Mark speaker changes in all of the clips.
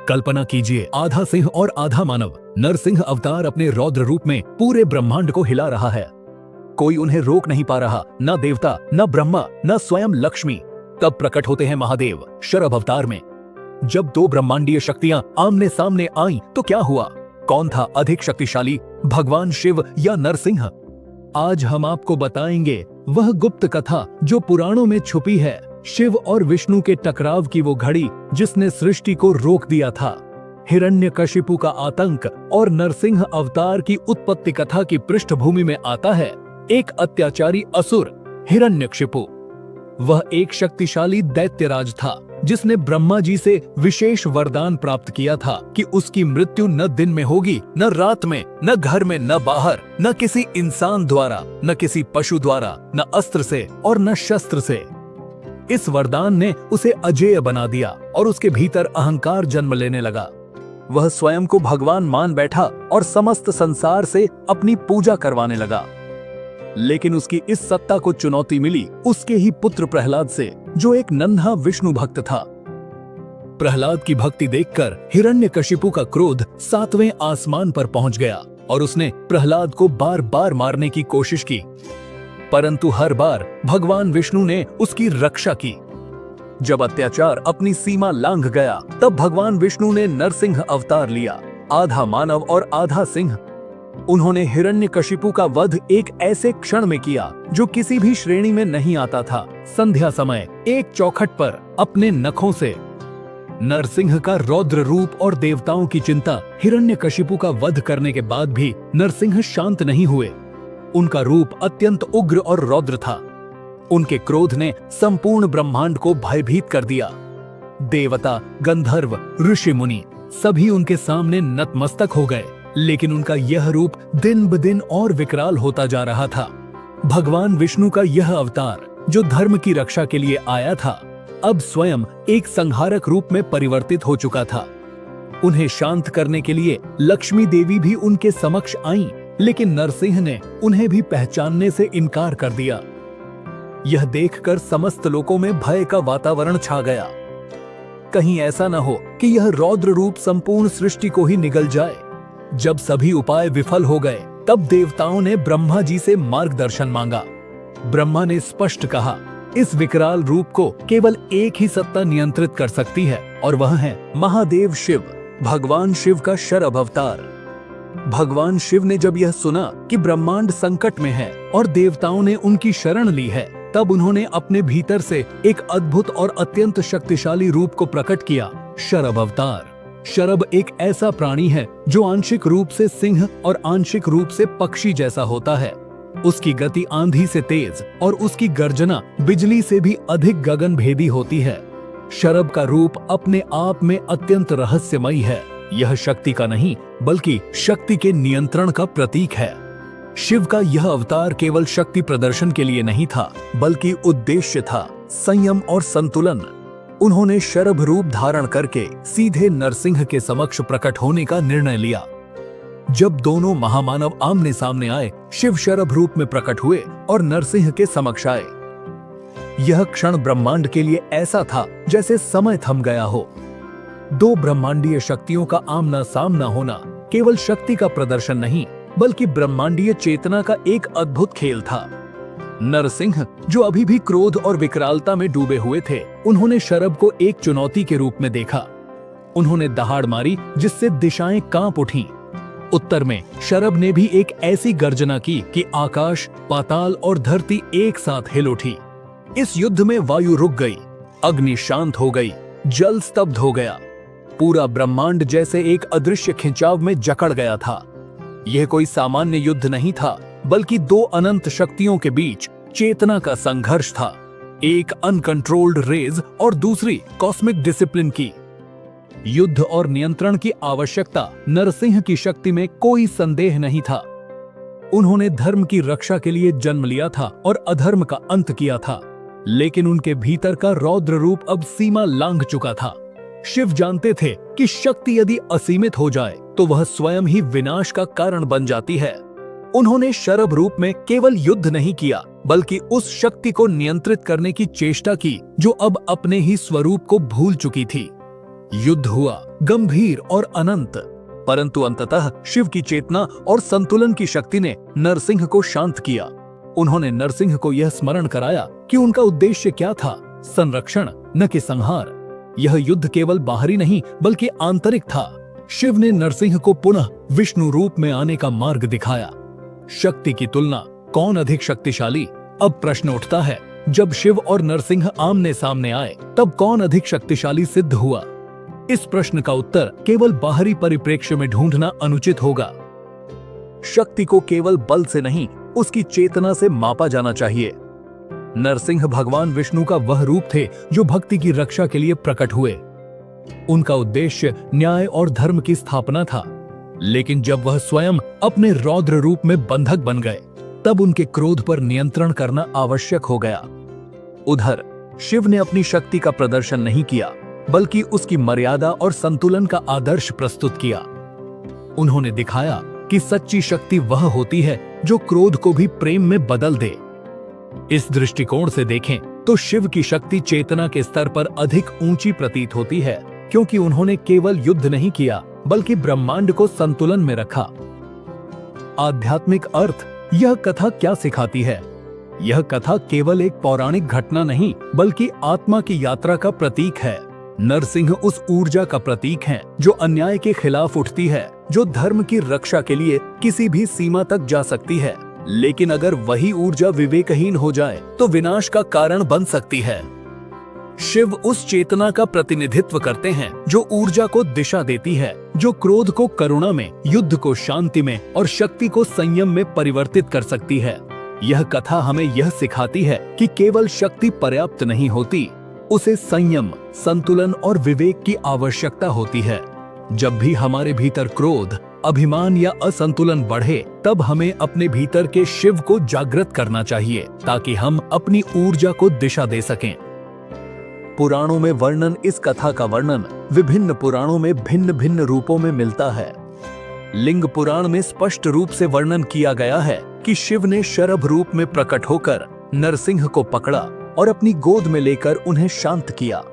Speaker 1: कल्पना कीजिए, आधा सिंह और आधा मानव नरसिंह अवतार अपने रौद्र रूप में पूरे ब्रह्मांड को हिला रहा है। कोई उन्हें रोक नहीं पा रहा, न देवता, न ब्रह्मा, न स्वयं लक्ष्मी। तब प्रकट होते हैं महादेव शरभ अवतार में। जब दो ब्रह्मांडीय शक्तियां आमने सामने आईं तो क्या हुआ? कौन था अधिक शक्तिशाली, भगवान शिव या नरसिंह? आज हम आपको बताएंगे वह गुप्त कथा जो पुराणों में छुपी है, शिव और विष्णु के टकराव की वो घड़ी जिसने सृष्टि को रोक दिया था। हिरण्यकशिपु का आतंक और नरसिंह अवतार की उत्पत्ति कथा की पृष्ठभूमि में आता है एक अत्याचारी असुर हिरण्यकशिपु। वह एक शक्तिशाली दैत्यराज था जिसने ब्रह्मा जी से विशेष वरदान प्राप्त किया था कि उसकी मृत्यु न दिन में होगी, न रात में, न घर में, न बाहर, न किसी इंसान द्वारा, न किसी पशु द्वारा, न अस्त्र से और न शस्त्र से। इस वरदान ने उसे अजेय बना दिया और उसके भीतर अहंकार जन्म लेने लगा। वह स्वयं को भगवान मान बैठा और समस्त संसार से अपनी पूजा करवाने लगा। लेकिन उसकी इस सत्ता को चुनौती मिली उसके ही पुत्र प्रहलाद से, जो एक नन्हा विष्णु भक्त था। प्रहलाद की भक्ति देखकर हिरण्यकशिपु का क्रोध 7वें आसमान पर पहुंच गया और उसने प्रहलाद को बार बार मारने की कोशिश की, परंतु हर बार भगवान विष्णु ने उसकी रक्षा की। जब अत्याचार अपनी सीमा लांघ गया, तब भगवान विष्णु ने नरसिंह अवतार लिया, आधा मानव और आधा सिंह। उन्होंने हिरण्यकशिपु का वध एक ऐसे क्षण में किया जो किसी भी श्रेणी में नहीं आता था। संध्या समय एक चौखट पर अपने नखों से। नरसिंह का रौद्र रूप और देवताओं की चिंता। हिरण्यकशिपु का वध करने के बाद भी नरसिंह शांत नहीं हुए। उनका रूप अत्यंत उग्र और रौद्र था। उनके क्रोध ने संपूर्ण ब्रह्मांड को भयभीत कर दिया। देवता, गंधर्व, ऋषि मुनि सभी उनके सामने नतमस्तक हो गए। लेकिन उनका यह रूप दिन ब दिन और विकराल होता जा रहा था। भगवान विष्णु का यह अवतार जो धर्म की रक्षा के लिए आया था, अब स्वयं एक संहारक रूप में परिवर्तित हो चुका था। उन्हें शांत करने के लिए लक्ष्मी देवी भी उनके समक्ष आईं, लेकिन नरसिंह ने उन्हें भी पहचानने से इनकार कर दिया। यह देखकर समस्त लोगों में भय का वातावरण छा गया। कहीं ऐसा न हो कि यह रौद्र रूप संपूर्ण सृष्टि को ही निगल जाए। जब सभी उपाय विफल हो गए, तब देवताओं ने ब्रह्मा जी से मार्गदर्शन मांगा। ब्रह्मा ने स्पष्ट कहा, इस विकराल रूप को केवल एक ही सत्ता नियंत्रित कर सकती है और वह है महादेव शिव, भगवान शिव का शरभ अवतार। भगवान शिव ने जब यह सुना कि ब्रह्मांड संकट में है और देवताओं ने उनकी शरण ली है, तब उन्होंने अपने भीतर से एक अद्भुत और अत्यंत शक्तिशाली रूप को प्रकट किया, शरभ अवतार। शरभ एक ऐसा प्राणी है जो आंशिक रूप से सिंह और आंशिक रूप से पक्षी जैसा होता है। उसकी गति आंधी से तेज और उसकी गर्जना बिजली से भी अधिक गगनभेदी होती है। शरभ का रूप अपने आप में अत्यंत रहस्यमयी है। यह शक्ति का नहीं बल्कि शक्ति के नियंत्रण का प्रतीक है। शिव का यह अवतार केवल शक्ति प्रदर्शन के लिए नहीं था, बल्कि उद्देश्य था संयम और संतुलन। उन्होंने शरभ रूप धारण करके सीधे नरसिंह के समक्ष प्रकट होने का निर्णय लिया। जब दोनों महामानव आमने सामने आए, शिव शरभ रूप में प्रकट हुए और नरसिंह के समक्ष आए। यह क्षण ब्रह्मांड के लिए ऐसा था जैसे समय थम गया हो। दो ब्रह्मांडीय शक्तियों का आमना सामना होना केवल शक्ति का प्रदर्शन नहीं, बल्कि ब्रह्मांडीय चेतना का एक अद्भुत खेल था। नरसिंह, जो अभी भी क्रोध और विकरालता में डूबे हुए थे, उन्होंने शरभ को एक चुनौती के रूप में देखा। उन्होंने दहाड़ मारी जिससे दिशाएं कांप उठीं। उत्तर में शरभ ने भी एक ऐसी गर्जना की कि आकाश, पाताल और धरती एक साथ हिल उठी। इस युद्ध में वायु रुक गई, अग्नि शांत हो गई, जल स्तब्ध हो गया। पूरा ब्रह्मांड जैसे एक अदृश्य खिंचाव में जकड़ गया था। यह कोई सामान्य युद्ध नहीं था, बल्कि दो अनंत शक्तियों के बीच चेतना का संघर्ष था। एक अनकंट्रोल्ड रेज और दूसरी कॉस्मिक डिसिप्लिन की। युद्ध और नियंत्रण की आवश्यकता नरसिंह की शक्ति में कोई संदेह नहीं था। उन्होंने धर्म की रक्षा के लिए जन्म लिया था और अधर्म का अंत किया था, लेकिन उनके भीतर का रौद्र रूप अब सीमा लांघ चुका था। शिव जानते थे कि शक्ति यदि असीमित हो जाए तो वह स्वयं ही विनाश का कारण बन जाती है। उन्होंने शरभ रूप में केवल युद्ध नहीं किया, बल्कि उस शक्ति को नियंत्रित करने की चेष्टा की जो अब अपने ही स्वरूप को भूल चुकी थी। युद्ध हुआ, गंभीर और अनंत, परंतु अंततः शिव की चेतना और संतुलन की शक्ति ने नरसिंह को शांत किया। उन्होंने नरसिंह को यह स्मरण कराया कि उनका उद्देश्य क्या था, संरक्षण न कि संहार। यह युद्ध केवल बाहरी नहीं बल्कि आंतरिक था। शिव ने नरसिंह को पुनः विष्णु रूप में आने का मार्ग दिखाया। शक्ति की तुलना, कौन अधिक शक्तिशाली? अब प्रश्न उठता है, जब शिव और नरसिंह आमने सामने आए तब कौन अधिक शक्तिशाली सिद्ध हुआ? इस प्रश्न का उत्तर केवल बाहरी परिप्रेक्ष्य में ढूंढना अनुचित होगा। शक्ति को केवल बल से नहीं, उसकी चेतना से मापा जाना चाहिए। नरसिंह भगवान विष्णु का वह रूप थे जो भक्ति की रक्षा के लिए प्रकट हुए। उनका उद्देश्य न्याय और धर्म की स्थापना था, लेकिन जब वह स्वयं अपने रौद्र रूप में बंधक बन गए तब उनके क्रोध पर नियंत्रण करना आवश्यक हो गया। उधर शिव ने अपनी शक्ति का प्रदर्शन नहीं किया, बल्कि उसकी मर्यादा और संतुलन का आदर्श प्रस्तुत किया। उन्होंने दिखाया कि सच्ची शक्ति वह होती है जो क्रोध को भी प्रेम में बदल दे। इस दृष्टिकोण से देखें तो शिव की शक्ति चेतना के स्तर पर अधिक ऊंची प्रतीत होती है, क्योंकि उन्होंने केवल युद्ध नहीं किया बल्कि ब्रह्मांड को संतुलन में रखा। आध्यात्मिक अर्थ, यह कथा क्या सिखाती है? यह कथा केवल एक पौराणिक घटना नहीं बल्कि आत्मा की यात्रा का प्रतीक है। नरसिंह उस ऊर्जा का प्रतीक हैं जो अन्याय के खिलाफ उठती है, जो धर्म की रक्षा के लिए किसी भी सीमा तक जा सकती है, लेकिन अगर वही ऊर्जा विवेकहीन हो जाए तो विनाश का कारण बन सकती है। शिव उस चेतना का प्रतिनिधित्व करते हैं जो ऊर्जा को दिशा देती है, जो क्रोध को करुणा में, युद्ध को शांति में और शक्ति को संयम में परिवर्तित कर सकती है। यह कथा हमें यह सिखाती है कि केवल शक्ति पर्याप्त नहीं होती, उसे संयम, संतुलन और विवेक की आवश्यकता होती है। जब भी हमारे भीतर क्रोध, अभिमान या असंतुलन बढ़े, तब हमें अपने भीतर के शिव को जागृत करना चाहिए ताकि हम अपनी ऊर्जा को दिशा दे सकें। पुराणों में वर्णन, इस कथा का वर्णन विभिन्न पुराणों में भिन्न भिन्न रूपों में मिलता है। लिंग पुराण में स्पष्ट रूप से वर्णन किया गया है कि शिव ने शरभ रूप में प्रकट होकर नरसिंह को पकड़ा और अपनी गोद में लेकर उन्हें शांत किया।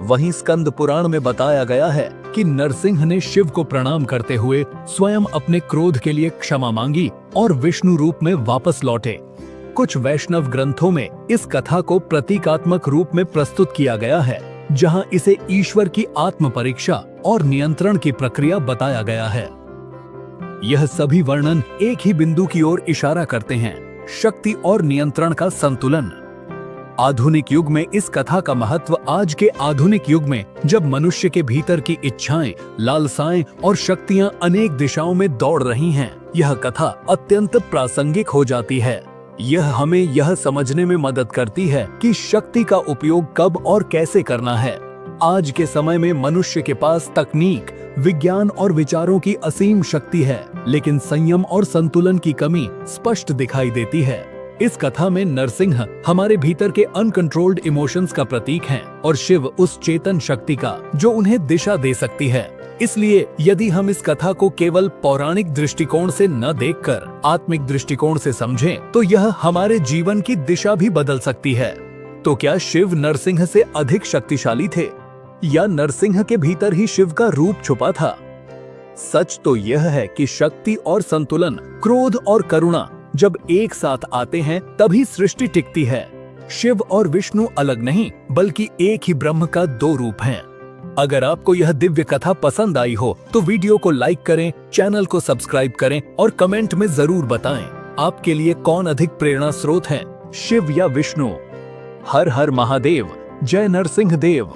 Speaker 1: वहीं स्कंद पुराण में बताया गया है कि नरसिंह ने शिव को प्रणाम करते हुए स्वयं अपने क्रोध के लिए क्षमा मांगी और विष्णु रूप में वापस लौटे। कुछ वैष्णव ग्रंथों में इस कथा को प्रतीकात्मक रूप में प्रस्तुत किया गया है, जहां इसे ईश्वर की आत्म परीक्षा और नियंत्रण की प्रक्रिया बताया गया है। यह सभी वर्णन एक ही बिंदु की ओर इशारा करते हैं, शक्ति और नियंत्रण का संतुलन। आधुनिक युग में इस कथा का महत्व आज के आधुनिक युग में, जब मनुष्य के भीतर की इच्छाएं, लालसाएं और शक्तियां अनेक दिशाओं में दौड़ रही हैं, यह कथा अत्यंत प्रासंगिक हो जाती है। यह हमें यह समझने में मदद करती है कि शक्ति का उपयोग कब और कैसे करना है। आज के समय में मनुष्य के पास तकनीक, विज्ञान और विचारों की असीम शक्ति है, लेकिन संयम और संतुलन की कमी स्पष्ट दिखाई देती है। इस कथा में नरसिंह हमारे भीतर के अनकंट्रोल्ड इमोशंस का प्रतीक हैं और शिव उस चेतन शक्ति का जो उन्हें दिशा दे सकती है। इसलिए यदि हम इस कथा को केवल पौराणिक दृष्टिकोण से न देखकर आत्मिक दृष्टिकोण से समझें, तो यह हमारे जीवन की दिशा भी बदल सकती है। तो क्या शिव नरसिंह से अधिक शक्तिशाली थे, या नरसिंह के भीतर ही शिव का रूप छुपा था? सच तो यह है कि शक्ति और संतुलन, क्रोध और करुणा जब एक साथ आते हैं तभी सृष्टि टिकती है। शिव और विष्णु अलग नहीं बल्कि एक ही ब्रह्म का दो रूप हैं। अगर आपको यह दिव्य कथा पसंद आई हो तो वीडियो को लाइक करें, चैनल को सब्सक्राइब करें और कमेंट में जरूर बताएं आपके लिए कौन अधिक प्रेरणा स्रोत है, शिव या विष्णु। हर हर महादेव। जय नरसिंह देव।